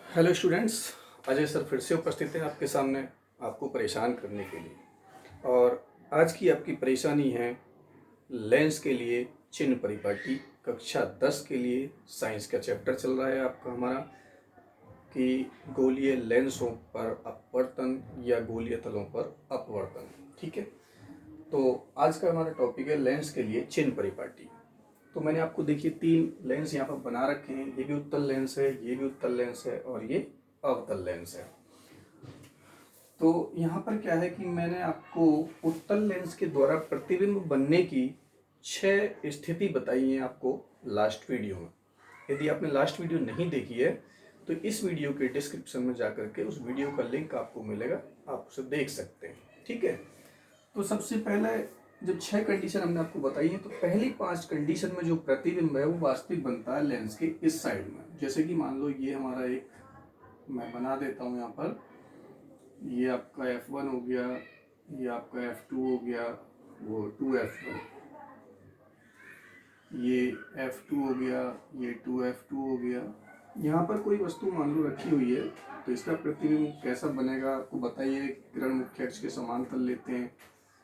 Hello students, Ajay sir फिर से उपस्थित हैं आपके सामने आपको परेशान करने के लिए। और आज की आपकी परेशानी है लेंस के लिए चिन्ह परिपाटी। कक्षा 10 के लिए साइंस का चैप्टर चल रहा है आपका हमारा कि गोलीय लेंसों पर अपवर्तन या गोलीय तलों पर अपवर्तन। ठीक है, तो आज का हमारा टॉपिक है लेंस के लिए चिन्ह परिपाटी। तो मैंने आपको देखिए 3 लेंस यहाँ पर बना रखे हैं। ये भी उत्तल लेंस है, ये भी उत्तल लेंस है और ये अवतल लेंस है। तो यहाँ पर क्या है कि मैंने आपको उत्तल लेंस के द्वारा प्रतिबिंब बनने की 6 स्थिति बताई है आपको लास्ट वीडियो में। यदि आपने लास्ट वीडियो नहीं देखी है तो इस वीडियो के डिस्क्रिप्शन में जाकर के उस वीडियो का लिंक आपको मिलेगा, आप उसे देख सकते हैं। ठीक है, तो सबसे पहले जब 6 कंडीशन हमने आपको बताई है तो पहली 5 कंडीशन में जो प्रतिबिंब है वो वास्तविक बनता है लेंस के इस साइड में। जैसे कि मान लो ये हमारा एक, मैं बना देता हूँ यहाँ पर, ये आपका F1 हो गया, ये आपका F2 हो गया, वो 2F1, ये F2 हो गया, ये 2F2 हो गया। यहाँ पर कोई वस्तु मान लो रखी हुई है तो इसका प्रतिबिंब कैसा बनेगा आपको बताइए। किरण मुख्य अक्ष के समांतर लेते हैं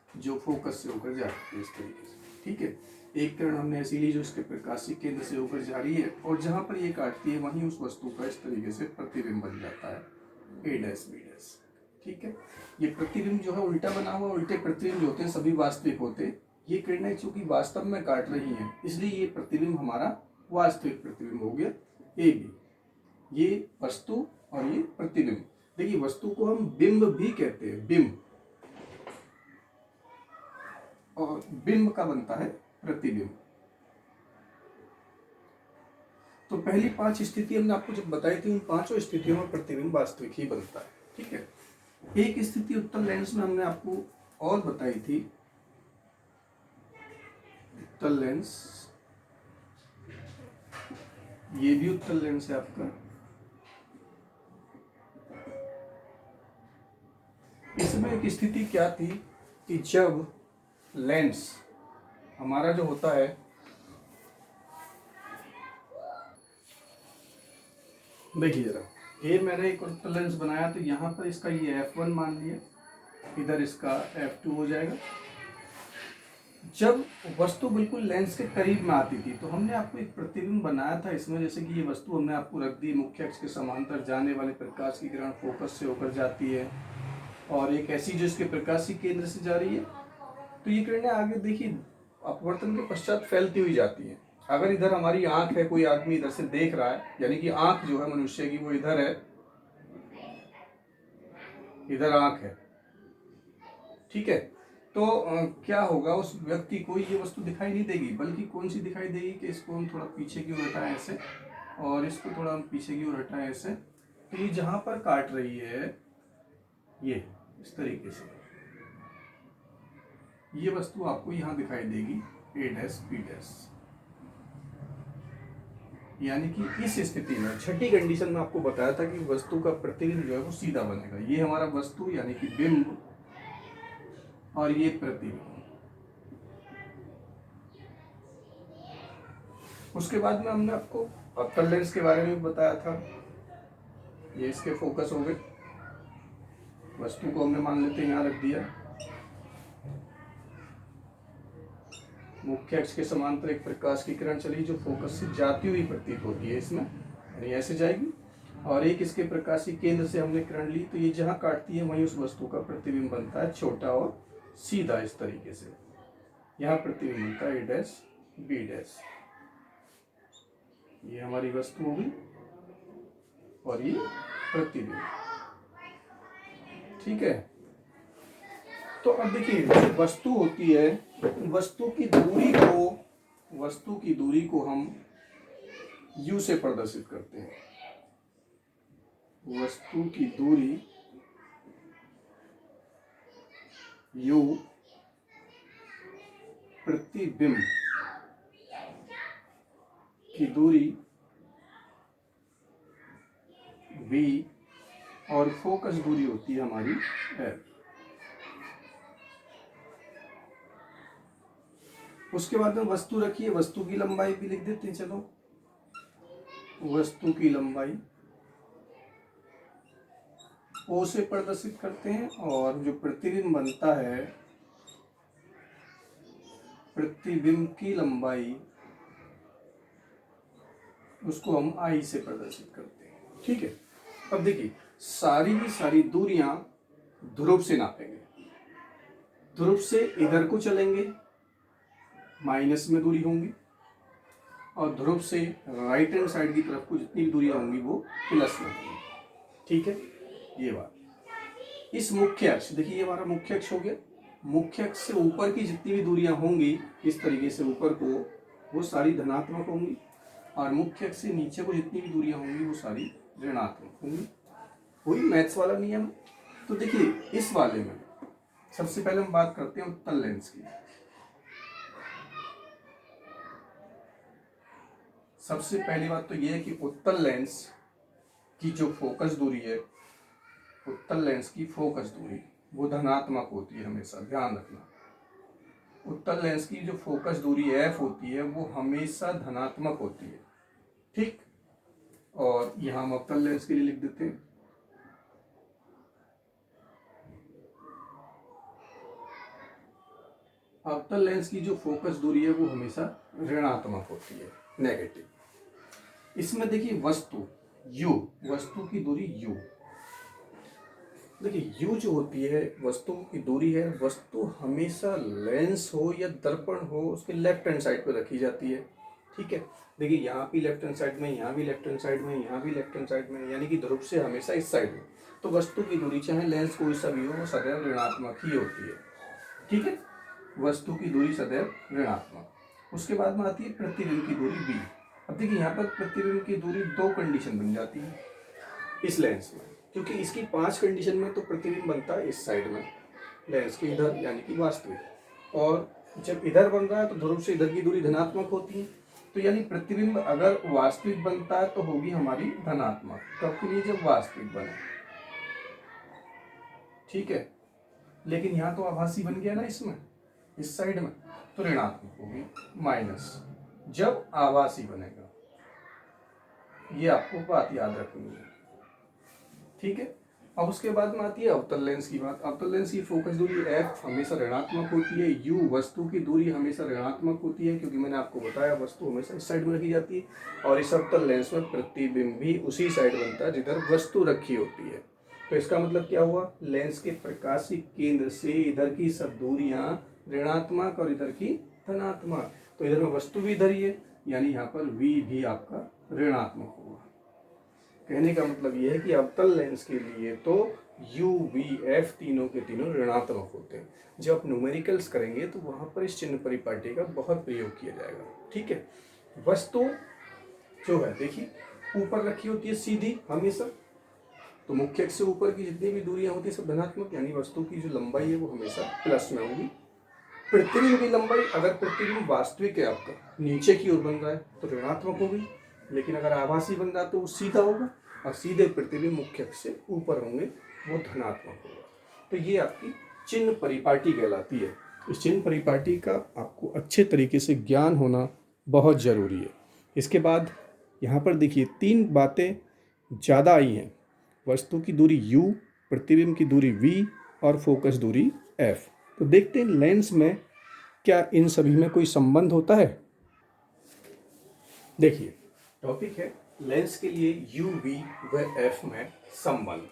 जो फोकस से होकर जाती है इस तरीके से। ठीक है, एक किरण हमने ऐसी ली जो इसके प्रकाशीय केंद्र से होकर जा रही है और जहाँ पर ये काटती है वहीं उस वस्तु का इस तरीके से प्रतिबिंब बन जाता है A डैश B डैश। ठीक है, ये प्रतिबिंब जो है उल्टा बना हुआ, उल्टे प्रतिबिंब जो होते हैं सभी वास्तविक होते हैं। ये किरणें चूंकि वास्तव में काट रही हैं इसलिए ये प्रतिबिंब हमारा वास्तविक प्रतिबिंब हो गया AB। ये वस्तु और ये प्रतिबिंब। देखिए वस्तु को हम बिंब भी कहते हैं, बिंब, और बिंब का बनता है प्रतिबिंब। तो पहली 5 स्थिति हमने आपको जब बताई थी उन 5 स्थितियों में प्रतिबिंब वास्तविक ही बनता है। ठीक है, एक स्थिति उत्तल लेंस में हमने आपको और बताई थी। उत्तल लेंस, ये भी उत्तल लेंस है आपका। इसमें एक स्थिति क्या थी कि जब लेंस हमारा जो होता है, देखिए जरा, ये मैंने एक उत्तल लेंस बनाया तो यहाँ पर इसका ये F1 मान लिया, इधर इसका F2 हो जाएगा। जब वस्तु बिल्कुल लेंस के करीब में आती थी तो हमने आपको एक प्रतिबिंब बनाया था इसमें। जैसे कि ये वस्तु हमने आपको रख दी, मुख्य अक्ष के समांतर जाने वाले प्रकाश की किरण फोकस से होकर जाती है और एक ऐसी जो इसके प्रकाशीय केंद्र से जा रही है। तो ये किरणें आगे देखिए अपवर्तन के पश्चात फैलती हुई जाती हैं। अगर इधर हमारी आंख है, कोई आदमी इधर से देख रहा है, यानी कि आंख जो है मनुष्य की वो इधर है, इधर आंख है। ठीक है, तो क्या होगा, उस व्यक्ति को ये वस्तु दिखाई नहीं देगी, बल्कि कौन सी दिखाई देगी कि इसको हम थोड़ा पीछे की ओर हटाएं ऐसे, और इसको थोड़ा हम पीछे की ओर हटाएं ऐसे। तो ये जहां पर काट रही है ये इस तरीके से ये वस्तु आपको यहां दिखाई देगी A डैश B डैश। यानी कि इस स्थिति में छठी कंडीशन में आपको बताया था कि वस्तु का प्रतिबिंब जो है वो सीधा बनेगा। ये हमारा वस्तु यानी कि बिंब और ये प्रतिबिंब। उसके बाद में हमने आपको अवतल लेंस के बारे में बताया था। ये इसके फोकस हो गए, वस्तु को हमने मान लेते हैं यहाँ रख दिया, मुख्य अक्ष के समांतर एक प्रकाश की किरण चली जो फोकस से जाती हुई प्रतीत होती है इसमें, यानी ऐसे जाएगी, और एक इसके प्रकाशीय केंद्र से हमने किरण ली तो ये जहाँ काटती है वहीं उस वस्तु का प्रतिबिंब बनता है छोटा और सीधा इस तरीके से। यहाँ प्रतिबिंब बनता है A डैश B डैश। ये हमारी वस्तु होगी और ये प्रतिबिंब। ठीक है, तो अब देखिए जो वस्तु होती है, वस्तु की दूरी को हम U से प्रदर्शित करते हैं। वस्तु की दूरी U, प्रतिबिंब की दूरी V और फोकस दूरी होती है हमारी F। उसके बाद में वस्तु रखिए, वस्तु की लंबाई भी लिख देते हैं। चलो, वस्तु की लंबाई O से प्रदर्शित करते हैं, और जो प्रतिबिंब बनता है, प्रतिबिंब की लंबाई, उसको हम I से प्रदर्शित करते हैं। ठीक है। अब देखिए, सारी की सारी दूरियां ध्रुव से नापेंगे। ध्रुव से इधर को चलेंगे, माइनस में दूरी होंगी, और ध्रुव से राइट हैंड साइड की तरफ को जितनी दूरियां होंगी वो प्लस में होंगी। ठीक है, ये बात। इस मुख्य अक्ष, देखिए ये हमारा मुख्य अक्ष हो गया। मुख्य अक्ष से ऊपर की जितनी भी दूरियां होंगी इस तरीके से ऊपर को, वो सारी धनात्मक होंगी, और मुख्य अक्ष से नीचे को जितनी भी दूरियां होंगी वो सारी ऋणात्मक होंगी। वही मैथ्स वाला नियम। तो देखिए, इस वाले में सबसे पहले हम बात करते हैं उत्तल लेंस की। सबसे पहली बात तो यह है कि उत्तल लेंस की जो फोकस दूरी है, उत्तल लेंस की फोकस दूरी वो धनात्मक होती है हमेशा, ध्यान रखना। उत्तल लेंस की जो फोकस दूरी f होती है वो हमेशा धनात्मक होती है। ठीक, और यहां हम अवतल लेंस के लिए लिख देते हैं अवतल लेंस की जो फोकस दूरी है वो हमेशा ऋणात्मक होती है, नेगेटिव। इसमें देखिए वस्तु u, वस्तु की दूरी u, देखिए u जो होती है वस्तु की दूरी है, वस्तु हमेशा लेंस हो या दर्पण हो उसके लेफ्ट हैंड साइड पर रखी जाती है। ठीक है, देखिए यहाँ भी लेफ्ट हैंड साइड में, यहाँ भी लेफ्ट हैंड साइड में, यहाँ भी लेफ्ट हैंड साइड में, यानी कि ध्रुव से हमेशा इस साइड में। तो वस्तु की दूरी चाहे लेंस कोई सा भी हो वो सदैव ऋणात्मक ही होती है। ठीक है, वस्तु की दूरी सदैव ऋणात्मक। उसके बाद में आती है प्रतिबिंब की दूरी b। अब देखिए यहाँ पर प्रतिबिंब की दूरी दो कंडीशन बन जाती है इस लेंस में, क्योंकि इसकी 5 कंडीशन में तो प्रतिबिंब बनता है इस साइड में लेंस के इधर, यानी कि वास्तविक, और जब इधर बन रहा है तो ध्रुव से इधर की दूरी धनात्मक होती है। तो यानी प्रतिबिंब अगर वास्तविक बनता है तो होगी हमारी धनात्मक, कब के लिए, जब वास्तविक बने। ठीक है, लेकिन यहाँ तो आभासी बन गया ना इसमें, इस साइड में, तो ऋणात्मक होगी, माइनस, जब आभासी बनेगा। ये आपको बात याद रखनी है। ठीक है, अब उसके बाद में आती है अवतल लेंस की बात। अवतल लेंस की फोकस दूरी f हमेशा ऋणात्मक होती है, u वस्तु की दूरी हमेशा ऋणात्मक होती है, क्योंकि मैंने आपको बताया वस्तु हमेशा इस साइड में रखी जाती है, और इस अवतल लेंस में प्रतिबिंब भी उसी साइड बनता है जिधर वस्तु रखी होती है। तो इसका मतलब क्या हुआ, लेंस के प्रकाशिक केंद्र से इधर की सब दूरियां ऋणात्मक और इधर की धनात्मक। तो इधर में वस्तु भी इधर ही है, यानी यहाँ पर v भी आपका ऋणात्मक होगा। कहने का मतलब यह है कि अवतल लेंस के लिए तो u, v, f तीनों के तीनों ऋणात्मक होते हैं। जब आप न्यूमेरिकल्स करेंगे तो वहां पर इस चिन्ह परिपाटी का बहुत प्रयोग किया जाएगा। ठीक है, वस्तु जो है देखिए ऊपर रखी होती है सीधी हमेशा, तो मुख्य अक्ष से ऊपर की जितनी भी दूरियां होती है सब धनात्मक, यानी वस्तु की जो लंबाई है वो हमेशा प्लस में होगी। प्रतिबिंब की लंबाई, अगर प्रतिबिंब वास्तविक है आपका नीचे की ओर बन रहा है तो ऋणात्मक होगी, लेकिन अगर आभासी बन रहा है तो वो सीधा होगा, और सीधे प्रतिबिंब मुख्य अक्ष से ऊपर होंगे वो धनात्मक होगा। तो ये आपकी चिन्ह परिपाटी कहलाती है। इस चिन्ह परिपाटी का आपको अच्छे तरीके से ज्ञान होना बहुत ज़रूरी है। इसके बाद यहाँ पर देखिए 3 बातें ज़्यादा आई हैं, वस्तु की दूरी u, प्रतिबिंब की दूरी v और फोकस दूरी f। तो देखते हैं लेंस में क्या इन सभी में कोई संबंध होता है। देखिए टॉपिक है लेंस के लिए u, v व f में संबंध।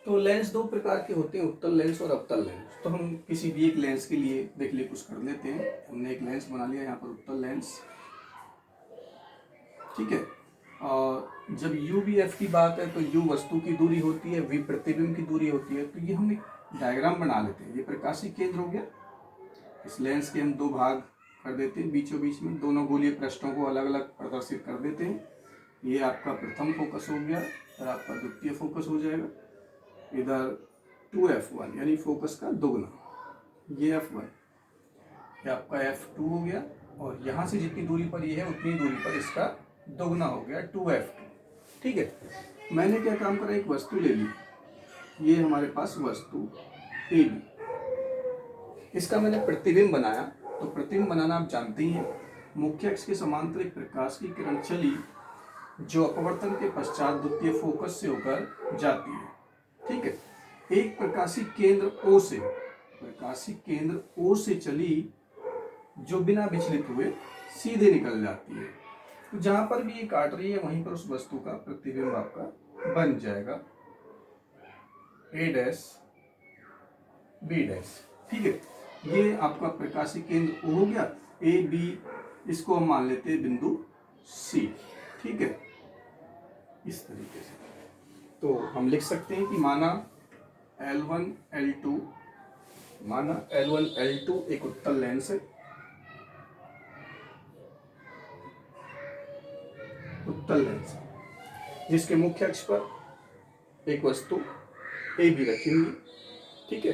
तो लेंस दो प्रकार के होते हैं, उत्तल लेंस और अवतल लेंस। तो हम किसी भी एक लेंस के लिए देख लिए कुछ कर लेते हैं। हमने एक लेंस बना लिया यहाँ पर उत्तल लेंस, ठीक है, और जब u, v, f की बात है तो u वस्तु की दूरी होती है, v प्रतिबिंब की दूरी होती है। तो ये हम एक डायग्राम बना लेते हैं। ये प्रकाशिक केंद्र हो गया, इस लेंस के हम 2 भाग कर देते हैं, बीचों बीच में दोनों गोलीय पृष्ठों को अलग अलग प्रदर्शित कर देते हैं। ये आपका प्रथम फोकस हो गया और आपका द्वितीय फोकस हो जाएगा। इधर 2f1 यानी फोकस का दोगुना, ये f1, ये आपका f2 हो गया, और यहाँ से जितनी दूरी पर ये है उतनी दूरी पर इसका दोगुना हो गया 2f2। ठीक है, मैंने क्या काम करा, एक वस्तु ले ली, ये हमारे पास वस्तु AB, इसका मैंने प्रतिबिंब बनाया। तो प्रतिबिंब बनाना आप जानते ही हैं, मुख्य अक्ष के समांतर एक प्रकाश की किरण चली जो अपवर्तन के पश्चात द्वितीय फोकस से होकर जाती है। ठीक है, एक प्रकाशिक केंद्र O से, प्रकाशिक केंद्र O से चली जो बिना विचलित हुए सीधे निकल जाती है। तो जहां पर भी ये काट रही है वहीं पर उस वस्तु का प्रतिबिंब आपका बन जाएगा A डैश B डैश। ठीक है, ये आपका प्रकाशिक केंद्र O हो गया। A B इसको हम मान लेते हैं बिंदु C। ठीक है, इस तरीके से तो हम लिख सकते हैं कि माना L1 L2, माना L1 L2 एक उत्तल लेंस है, उत्तल लेंस जिसके मुख्य अक्ष पर एक वस्तु ए बी रखी हुई। ठीक है,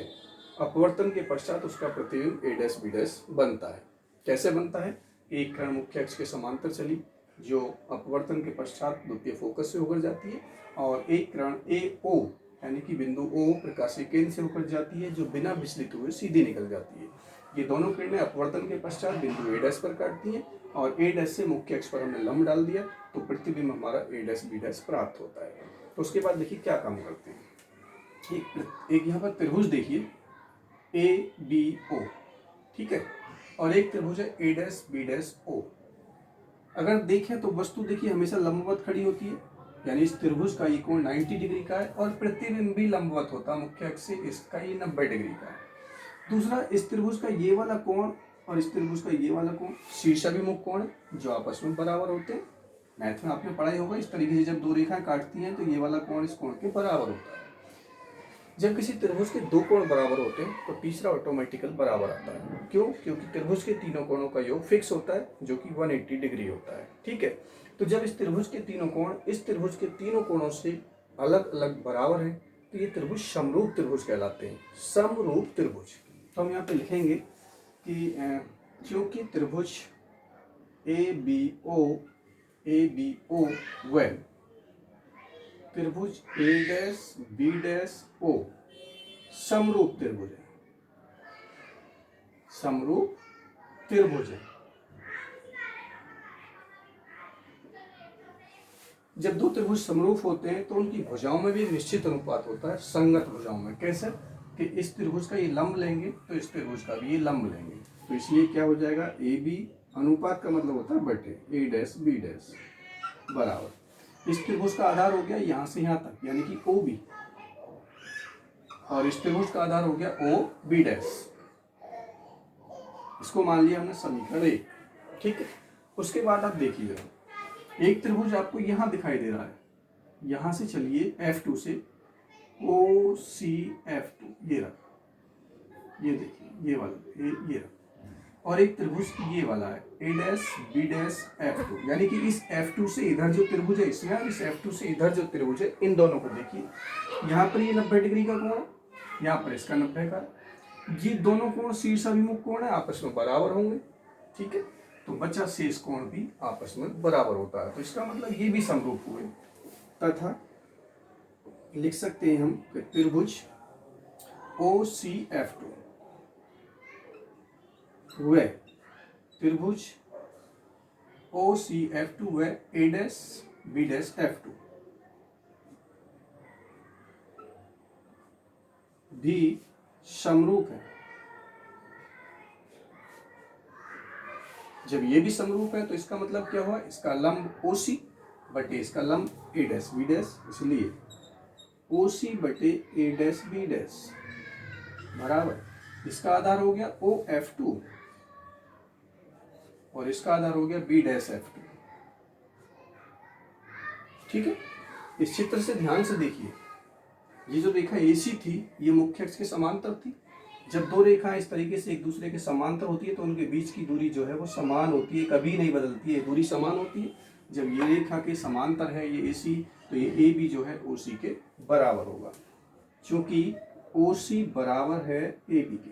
अपवर्तन के पश्चात उसका प्रतिबिंब ए डैश बी डैश बनता है। कैसे बनता है? एक किरण मुख्य अक्ष के समांतर चली जो अपवर्तन के पश्चात द्वितीय फोकस से होकर जाती है, और एक किरण ए ओ यानी कि बिंदु ओ प्रकाशिक केंद्र से होकर जाती है जो बिना विचलित हुए सीधी निकल जाती है। ये दोनों किरणें अपवर्तन के पश्चात बिंदु ए डैश पर काटती हैं, और ए डैश से मुख्य अक्ष पर हमने लंब डाल दिया तो प्रतिबिंब हमारा ए डैश बी डैश प्राप्त होता है। तो उसके बाद देखिए क्या काम करते हैं। एक यहाँ पर त्रिभुज देखिए ए बी ओ। ठीक है, और एक त्रिभुज है ए डैश बी डैश ओ। अगर देखें तो वस्तु देखिए हमेशा लंबवत खड़ी होती है, यानी इस त्रिभुज का ये कोण 90 डिग्री का है और प्रतिबिंब भी लंबवत होता है मुख्य अक्ष से, इसका ये 90 डिग्री का है। दूसरा, इस त्रिभुज का ये वाला कोण और इस त्रिभुज का ये वाला कोण शीर्षाभिमुख कोण जो आपस में बराबर होते हैं। मैथ में आपने पढ़ा ही होगा, इस तरीके से जब दो रेखाएं काटती हैं तो ये वाला कोण इस कोण के बराबर होता है। जब किसी त्रिभुज के दो कोण बराबर होते हैं तो तीसरा ऑटोमेटिकल बराबर आता है। क्यों? क्योंकि त्रिभुज के तीनों कोणों का योग फिक्स होता है जो कि 180 डिग्री होता है। ठीक है, तो जब इस त्रिभुज के तीनों कोण इस त्रिभुज के तीनों कोणों से अलग अलग बराबर हैं तो ये त्रिभुज समरूप त्रिभुज कहलाते हैं। समरूप त्रिभुज। तो हम यहाँ पे लिखेंगे कि क्योंकि त्रिभुज ए बी ओ व त्रिभुज ए डैश बी डैश ओ समरूप त्रिभुज है, समरूप त्रिभुज है। जब दो त्रिभुज समरूप होते हैं तो उनकी भुजाओं में भी एक निश्चित अनुपात होता है, संगत भुजाओं में। कैसे? कि इस त्रिभुज का ये लंब लेंगे तो इस त्रिभुज का भी ये लंब लेंगे, तो इसलिए क्या हो जाएगा, ए बी अनुपात का मतलब होता है बटे ए डैश बी डैश बराबर। इस त्रिभुज का आधार हो गया यहाँ से यहाँ तक यानी कि ओ बी, और इस त्रिभुज का आधार हो गया ओ बी डैश। इसको मान लिया हमने समीकरण 1। ठीक है, उसके बाद आप देखिए एक त्रिभुज आपको यहाँ दिखाई दे रहा है, यहाँ से चलिए F2 से ओ सी F2 ये रहा, ये देखिए ये वाला ये रहा, और एक त्रिभुज ये वाला है ए डैश बी डैश F2, यानी कि इस F2 से इधर जो त्रिभुज है इसमें और इस F2 से इधर जो त्रिभुज है इन दोनों को देखिए। यहाँ पर ये 90 डिग्री का कोण, यहाँ पर इसका 90 का, ये दोनों कोण शीर्षाभिमुख कोण है, आपस में बराबर होंगे। ठीक है, तो बचा शेष कोण भी आपस में बराबर होता है, तो इसका मतलब ये भी समरूप हुए। तथा लिख सकते हैं हम त्रिभुज ओ सी F2 व त्रिभुज ओ सी F2 व ए डैश बी डैश F2 भी समरूप है। जब ये भी समरूप है तो इसका मतलब क्या हुआ, इसका लंब OC बटे इसका लंब ए डैश बी डैश, इसलिए OC बटे ए डैश बी डैश बराबर इसका आधार हो गया OF2 और इसका आधार हो गया बी डैश F2। ठीक है, इस चित्र से ध्यान से देखिए, ये जो रेखा AC थी ये मुख्य अक्ष के समांतर थी। जब दो रेखाएं इस तरीके से एक दूसरे के समांतर होती है तो उनके बीच की दूरी जो है वो समान होती है, कभी नहीं बदलती है, दूरी समान होती है। जब ये रेखा के समांतर है ये AC, तो ये AB जो है OC के बराबर होगा, क्योंकि OC बराबर है AB के।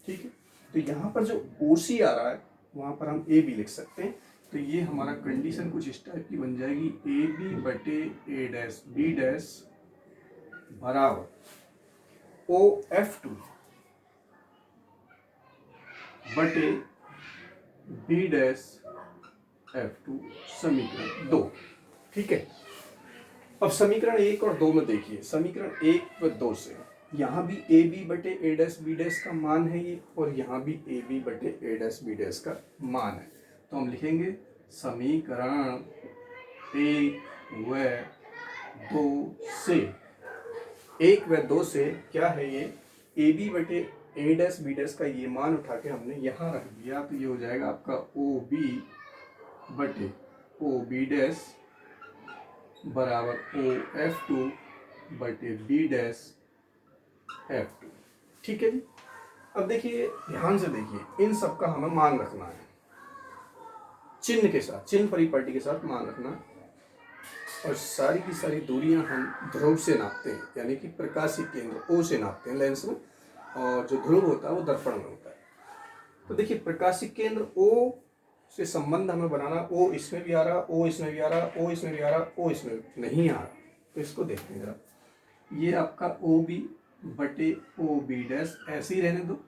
ठीक है, तो यहाँ पर जो OC आ रहा है वहाँ पर हम AB लिख सकते हैं। तो ये हमारा कंडीशन कुछ इस टाइप की बन जाएगी, AB बटे ए डैश बी डैश बराबर OF2 बटे बी डैश F2 समीकरण 2। ठीक है, अब समीकरण 1 और 2 में देखिए, समीकरण 1 व 2 से यहाँ भी ए बी बटे ए डैश बी डैश का मान है ये, और यहाँ भी ए बी बटे ए डैश बी डैश का मान है। तो हम लिखेंगे समीकरण 1 व 2 से, 1 व 2 से क्या है ये, ए बी बटे ए डैश बी डैश का ये मान उठा के हमने यहाँ रख दिया, तो ये हो जाएगा आपका ओ बी बटे ओ बी डैश बराबर ओ एफ टू बटे बी डैश एफ टू। ठीक है जी। अब देखिए ध्यान से देखिए, इन सब का हमें मान रखना है, चिन्ह के साथ, चिन्ह परिपाटी के साथ मान रखना है, और सारी की सारी दूरियां हम ध्रुव से नापते हैं, यानी कि प्रकाशिक केंद्र ओ से नापते हैं लेंस में, और जो ध्रुव होता है वो दर्पण में होता है। तो देखिए प्रकाशिक केंद्र ओ से संबंध हमें बनाना, ओ इसमें भी आ रहा, ओ इसमें भी आ रहा, ओ इसमें भी आ रहा, ओ इसमें नहीं आ रहा। तो इसको देखते हैं जरा, ये आपका ओ बी बटे ओ बी डैश ऐसे ही रहने दो,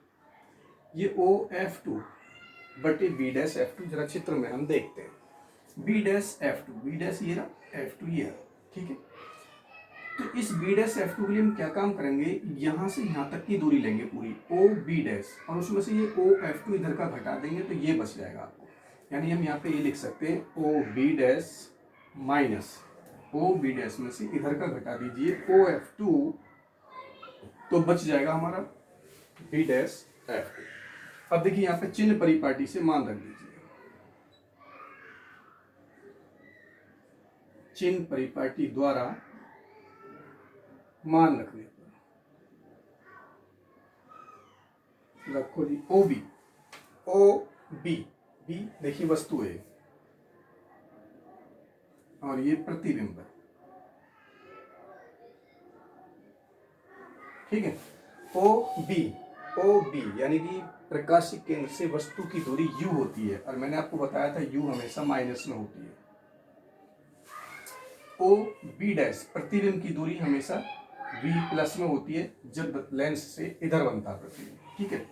ये ओ एफ टू बटे बी डैश एफ टू, जरा चित्र में हम देखते हैं, B dash F two, B dash ये रहा, एफ टू ये रहा। ठीक है, तो इस बी डैश एफ टू के लिए हम क्या काम करेंगे, यहाँ से यहाँ तक की दूरी लेंगे पूरी ओ बी डैश, और उसमें से ये ओ एफ टू इधर का घटा देंगे, तो ये बच जाएगा आपको। यानी हम यहाँ पे ये लिख सकते हैं O B dash minus O B dash में से इधर का घटा दीजिए ओ एफ टू, तो बच जाएगा हमारा बी डैश एफ टू। अब देखिए यहाँ पे चिन्ह परिपाटी से मान रख दीजिए, चिन्ह परिपाटी द्वारा मान रखने पर रखो जी O B, O B, B देखिए वस्तु है और ये प्रतिबिंब है। ठीक है, ओ बी यानी कि प्रकाशिक केंद्र से वस्तु की दूरी u होती है, और मैंने आपको बताया था u हमेशा माइनस में होती है। ओ बी डैश प्रतिबिंब की दूरी हमेशा v प्लस में होती है जब लेंस से इधर बनता है प्रतिबिंब। ठीक है,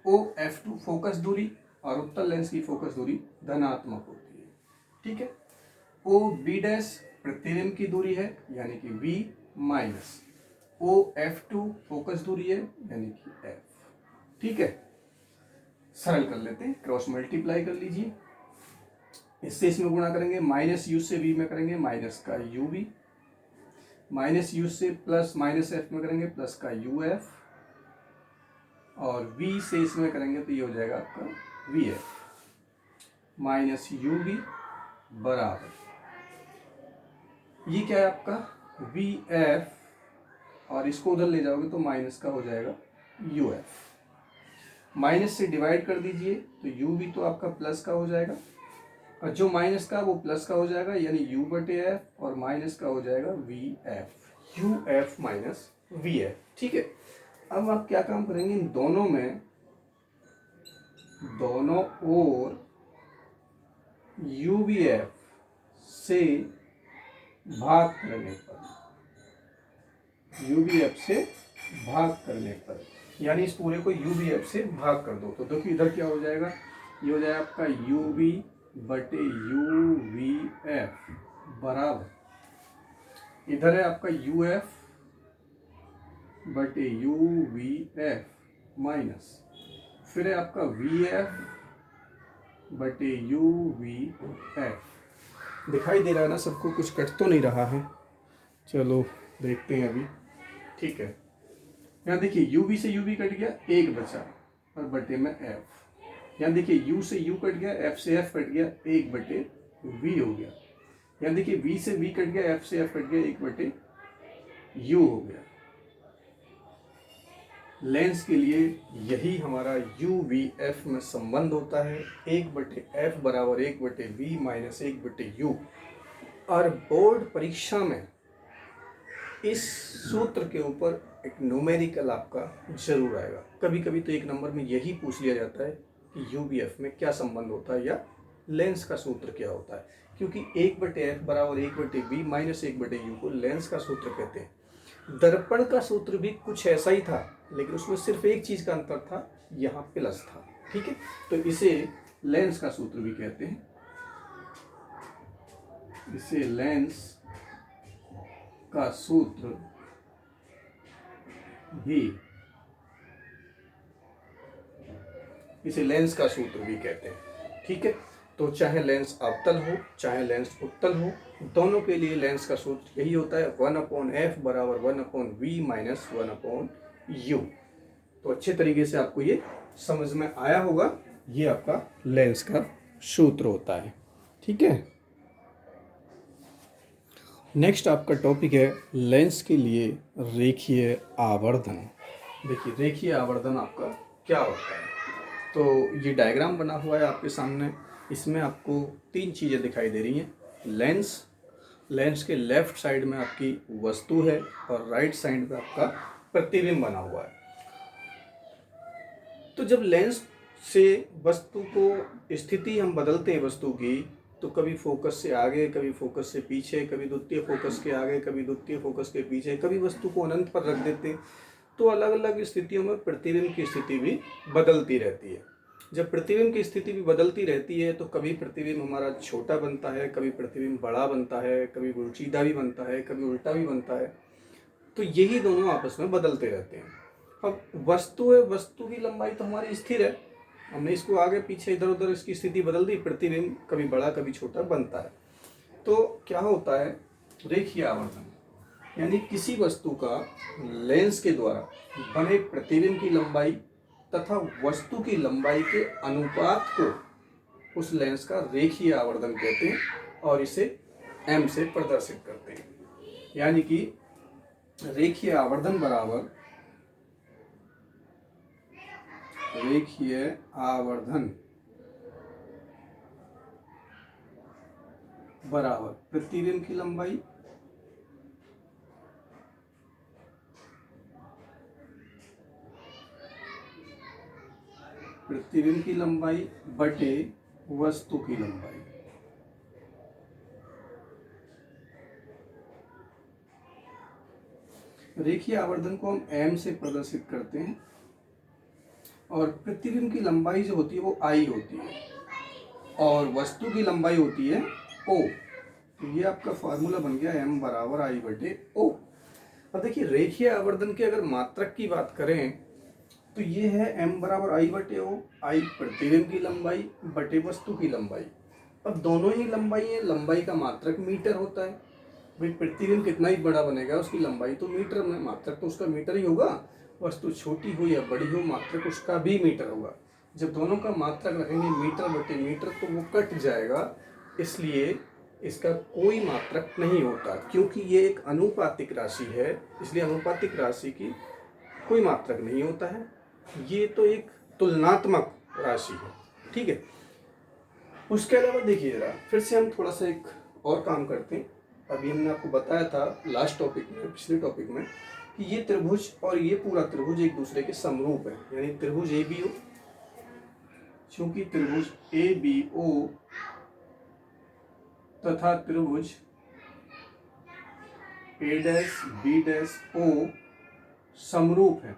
ओ एफ टू फोकस दूरी और उत्तल लेंस की फोकस दूरी धनात्मक होती है। ठीक है, ओ बी डैश प्रतिबिंब की दूरी है यानी कि v minus O F two focus दूरी है यानी कि f। ठीक है, सरल कर लेते हैं, क्रॉस मल्टीप्लाई कर लीजिए, इससे इसमें गुणा करेंगे, माइनस यू से v में करेंगे माइनस का यू वी, माइनस यू से प्लस माइनस एफ में करेंगे प्लस का यू एफ, और v से इसमें करेंगे तो ये हो जाएगा आपका V F minus U V बराबर, ये क्या है आपका वी एफ, और इसको उधर ले जाओगे तो माइनस का हो जाएगा यू एफ, माइनस से डिवाइड कर दीजिए तो यू भी तो आपका प्लस का हो जाएगा, और जो माइनस का वो प्लस का हो जाएगा, यानी यू बटे एफ, और माइनस का हो जाएगा V F, U F minus V F. ठीक है, अब आप क्या काम करेंगे, इन दोनों में दोनों ओर यू वी एफ से भाग करने पर, यू वी एफ से भाग करने पर, यानी इस पूरे को यू वी एफ से भाग कर दो, तो देखिए इधर क्या हो जाएगा, ये हो जाएगा आपका यू वी बटे यू वी एफ बराबर, इधर है आपका यू एफ बटे यू वी एफ माइनस, फिर है आपका वी एफ बटे यू वी एफ। दिखाई दे रहा है ना सबको, कुछ कट तो नहीं रहा है, चलो देखते हैं अभी। ठीक है, यहाँ देखिए यू वी से यू वी कट गया, एक बचा और बटे में एफ, यहाँ देखिए यू से यू कट गया, एफ से एफ कट गया, एक बटे वी हो गया, यहाँ देखिए वी से वी कट गया, एफ से एफ कट गया, एक बटे यू हो गया। लेंस के लिए यही हमारा यू वी एफ में संबंध होता है, एक बटे एफ बराबर एक बटे वी माइनस एक बटे यू। और बोर्ड परीक्षा में इस सूत्र के ऊपर एक न्यूमेरिकल आपका जरूर आएगा, कभी कभी तो एक नंबर में यही पूछ लिया जाता है कि यू वी एफ में क्या संबंध होता है या लेंस का सूत्र क्या होता है, क्योंकि एक बटे एफ बराबर एक बटे वी माइनस एक बटे यू को लेंस का सूत्र कहते हैं। दर्पण का सूत्र भी कुछ ऐसा ही था, लेकिन उसमें सिर्फ एक चीज का अंतर था, यहाँ प्लस था। ठीक है, तो इसे लेंस का सूत्र भी कहते हैं, इसे लेंस का सूत्र भी, इसे लेंस का सूत्र भी कहते हैं। ठीक है, तो चाहे लेंस अवतल हो चाहे लेंस उत्तल हो, दोनों के लिए लेंस का सूत्र यही होता है 1/f बराबर 1/v माइनस 1/u। तो अच्छे तरीके से आपको ये समझ में आया होगा, ये आपका लेंस का सूत्र होता है। ठीक है, नेक्स्ट आपका टॉपिक है लेंस के लिए रेखीय आवर्धन। देखिए रेखीय आवर्धन आपका क्या होता है, तो ये डायग्राम बना हुआ है आपके सामने। इसमें आपको तीन चीज़ें दिखाई दे रही हैं। लेंस के लेफ्ट साइड में आपकी वस्तु है और राइट साइड में आपका प्रतिबिंब बना हुआ है। तो जब लेंस से वस्तु को स्थिति हम बदलते हैं वस्तु की, तो कभी फोकस से आगे, कभी फोकस से पीछे, कभी द्वितीय फोकस के आगे, कभी द्वितीय फोकस के पीछे, कभी वस्तु को अनंत पर रख देते हैं। तो अलग अलग स्थितियों में प्रतिबिंब की स्थिति भी बदलती रहती है। जब प्रतिबिंब की स्थिति भी बदलती रहती है तो कभी प्रतिबिंब हमारा छोटा बनता है, कभी प्रतिबिंब बड़ा बनता है, कभी सीधा भी बनता है, कभी उल्टा भी बनता है। तो यही दोनों आपस में बदलते रहते हैं। अब वस्तु है, वस्तु की लंबाई तो हमारी स्थिर है, हमने इसको आगे पीछे इधर उधर इसकी स्थिति बदल दी, प्रतिबिंब कभी बड़ा कभी छोटा बनता है। तो क्या होता है, रेखीय आवर्धन यानी किसी वस्तु का लेंस के द्वारा बने प्रतिबिंब की लंबाई तथा वस्तु की लंबाई के अनुपात को उस लेंस का रेखीय आवर्धन कहते हैं और इसे m से प्रदर्शित करते हैं। यानी कि रेखीय आवर्धन बराबर रेखीय आवर्धन बराबर प्रतिबिंब की लंबाई बटे वस्तु की लंबाई। रेखीय आवर्धन को हम m से प्रदर्शित करते हैं और प्रतिबिंब की लंबाई जो होती है वो I होती है और वस्तु की लंबाई होती है O। तो ये आपका फॉर्मूला बन गया m बराबर I बटे O। अब देखिए रेखीय आवर्धन के अगर मात्रक की बात करें तो ये है m बराबर I बटे O, I प्रतिबिंब की लंबाई बटे वस्तु की लंबाई। अब दोनों ही लंबाई है, लंबाई का मात्रक मीटर होता है। भाई प्रतिबिंब कितना ही बड़ा बनेगा उसकी लंबाई तो मीटर में, मात्रक तो उसका मीटर ही होगा। वस्तु छोटी हो या बड़ी हो मात्रक उसका भी मीटर होगा। जब दोनों का मात्रक रखेंगे मीटर बटे मीटर तो वो कट जाएगा, इसलिए इसका कोई मात्रक नहीं होता। क्योंकि ये एक अनुपातिक राशि है इसलिए अनुपातिक राशि की कोई मात्रक नहीं होता है। ये तो एक तुलनात्मक राशि है। ठीक है, उसके अलावा देखिए जरा फिर से हम थोड़ा सा एक और काम करते हैं। अभी हमने आपको बताया था लास्ट टॉपिक में, पिछले टॉपिक में, कि ये त्रिभुज और ये पूरा त्रिभुज एक दूसरे के समरूप है। यानी त्रिभुज ABO, चूंकि त्रिभुज ABO तथा त्रिभुज A'B'O समरूप है,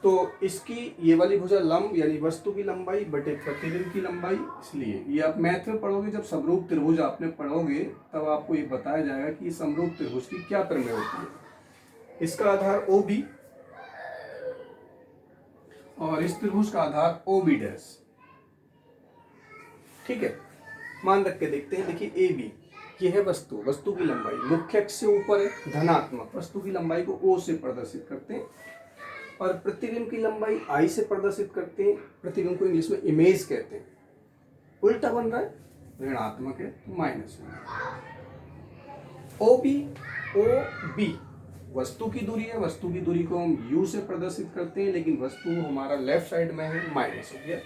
तो इसकी ये वाली भुजा लंब यानी वस्तु की लंबाई बटे प्रतिबिंब की लंबाई। इसलिए ये आप मैथ में पढ़ोगे, जब समरूप त्रिभुज आपने पढ़ोगे तब आपको ये बताया जाएगा कि समरूप त्रिभुज की क्या प्रमेय होती है। इसका आधार OB और इस त्रिभुज का आधार OB डैश। ठीक है, मान रख के देखते हैं। देखिए AB ये है वस्तु की लंबाई मुख्य अक्ष से ऊपर है, धनात्मक। वस्तु की लंबाई को O से प्रदर्शित करते हैं और प्रतिबिंब की लंबाई I से प्रदर्शित करते हैं। प्रतिबिंब को इंग्लिश में इमेज कहते हैं। उल्टा बन रहा है, ऋणात्मक है तो माइनस में। OB वस्तु की दूरी है, वस्तु की दूरी को हम U से प्रदर्शित करते हैं, लेकिन वस्तु हमारा लेफ्ट साइड में है, माइनस हो गया।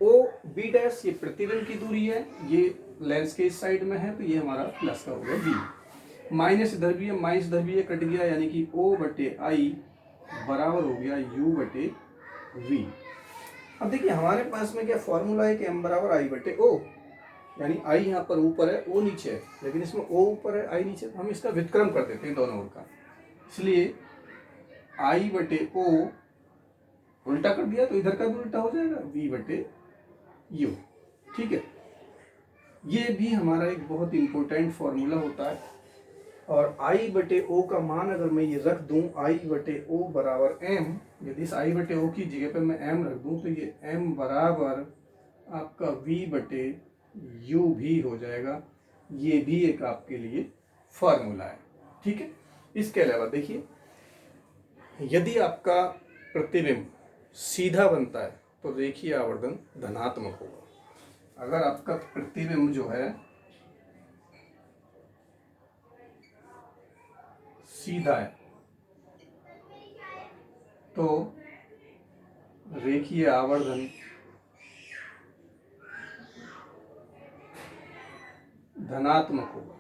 OB डैश ये प्रतिबिंब की दूरी है, ये लेंस के इस साइड में है तो ये हमारा प्लस का हो गया B। माइनस इधर भी है, माइनस इधर भी है, कट गया, यानी कि O बटे I बराबर हो गया U बटे V। अब देखिए हमारे पास में क्या फॉर्मूला है कि m बराबर I बटे O, यानी I यहाँ पर ऊपर है O नीचे है, लेकिन इसमें O ऊपर है I नीचे, हम इसका व्युत्क्रम कर देते हैं दोनों ओर का। इसलिए I बटे O उल्टा कर दिया तो इधर का भी उल्टा हो जाएगा, V बटे U। ठीक है, ये भी हमारा एक बहुत इम्पोर्टेंट फॉर्मूला होता है। और आई बटे ओ का मान अगर मैं ये रख दूं, आई बटे ओ बराबर एम, यदि इस आई बटे ओ की जगह पे मैं एम रख दूं तो ये एम बराबर आपका वी बटे यू भी हो जाएगा। ये भी एक आपके लिए फार्मूला है, ठीक है। इसके अलावा देखिए, यदि आपका प्रतिबिंब सीधा बनता है तो रेखीय आवर्धन धनात्मक होगा। अगर आपका प्रतिबिंब जो है सीधा है तो रेखीय आवर्धन धनात्मक होगा,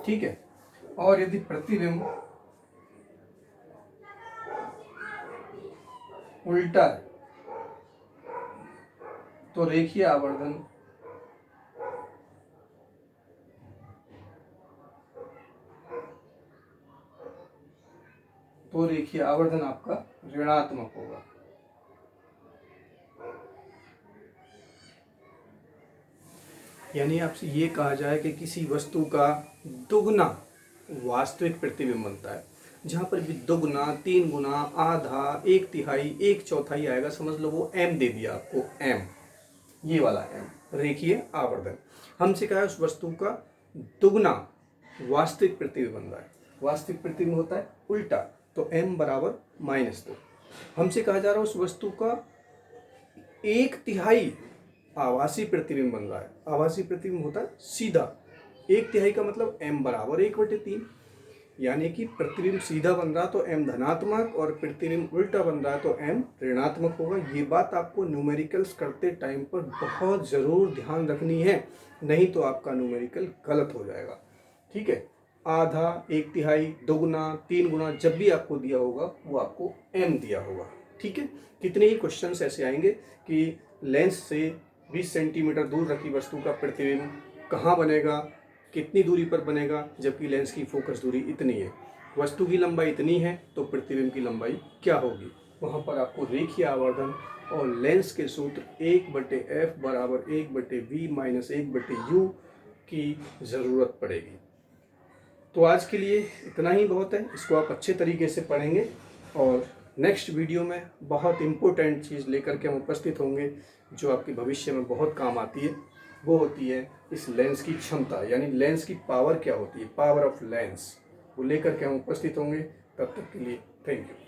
ठीक है। और यदि प्रतिबिंब उल्टा है तो रेखीय आवर्धन आपका ऋणात्मक होगा। यानी आपसे ये कहा जाए कि किसी वस्तु का दुगना वास्तविक प्रतिबिंब बनता है। जहाँ पर भी दुगना, 3 गुना, आधा, 1/3, 1/4 आएगा, समझ लो वो एम दे दिया आपको, एम, ये वाला एम रेखीय आवर्धन। हमसे कहा है उस वस्तु का दुगना वास्तविक प्रतिबिंब बन रहा है। वास्तविक प्रतिबिंब होता है उल्टा, तो एम बराबर -2। हमसे कहा जा रहा है उस वस्तु का 1/3 आभासी प्रतिबिंब बन रहा है। आभासी प्रतिबिंब होता है सीधा, 1/3 का मतलब m बराबर 1/3। यानी कि प्रतिबिंब सीधा बन रहा तो m धनात्मक और प्रतिबिंब उल्टा बन रहा है तो m ऋणात्मक होगा। ये बात आपको न्यूमेरिकल्स करते टाइम पर बहुत ज़रूर ध्यान रखनी है, नहीं तो आपका न्यूमेरिकल गलत हो जाएगा, ठीक है। आधा, 1/3, दोगुना, 3 गुना जब भी आपको दिया होगा वो आपको m दिया होगा, ठीक है। कितने ही क्वेश्चंस ऐसे आएंगे कि लेंस से 20 सेंटीमीटर दूर रखी वस्तु का प्रतिबिंब कहाँ बनेगा, कितनी दूरी पर बनेगा, जबकि लेंस की फोकस दूरी इतनी है, वस्तु की लंबाई इतनी है तो प्रतिबिंब की लंबाई क्या होगी। वहाँ पर आपको रेखीय आवर्धन और लेंस के सूत्र 1/f बराबर 1/v माइनस 1/u की ज़रूरत पड़ेगी। तो आज के लिए इतना ही बहुत है, इसको आप अच्छे तरीके से पढ़ेंगे और नेक्स्ट वीडियो में बहुत इम्पोर्टेंट चीज़ लेकर के हम उपस्थित होंगे जो आपके भविष्य में बहुत काम आती है। वो होती है इस लेंस की क्षमता, यानी लेंस की पावर क्या होती है, पावर ऑफ लेंस, वो लेकर के हम उपस्थित होंगे। तब तक के लिए थैंक यू।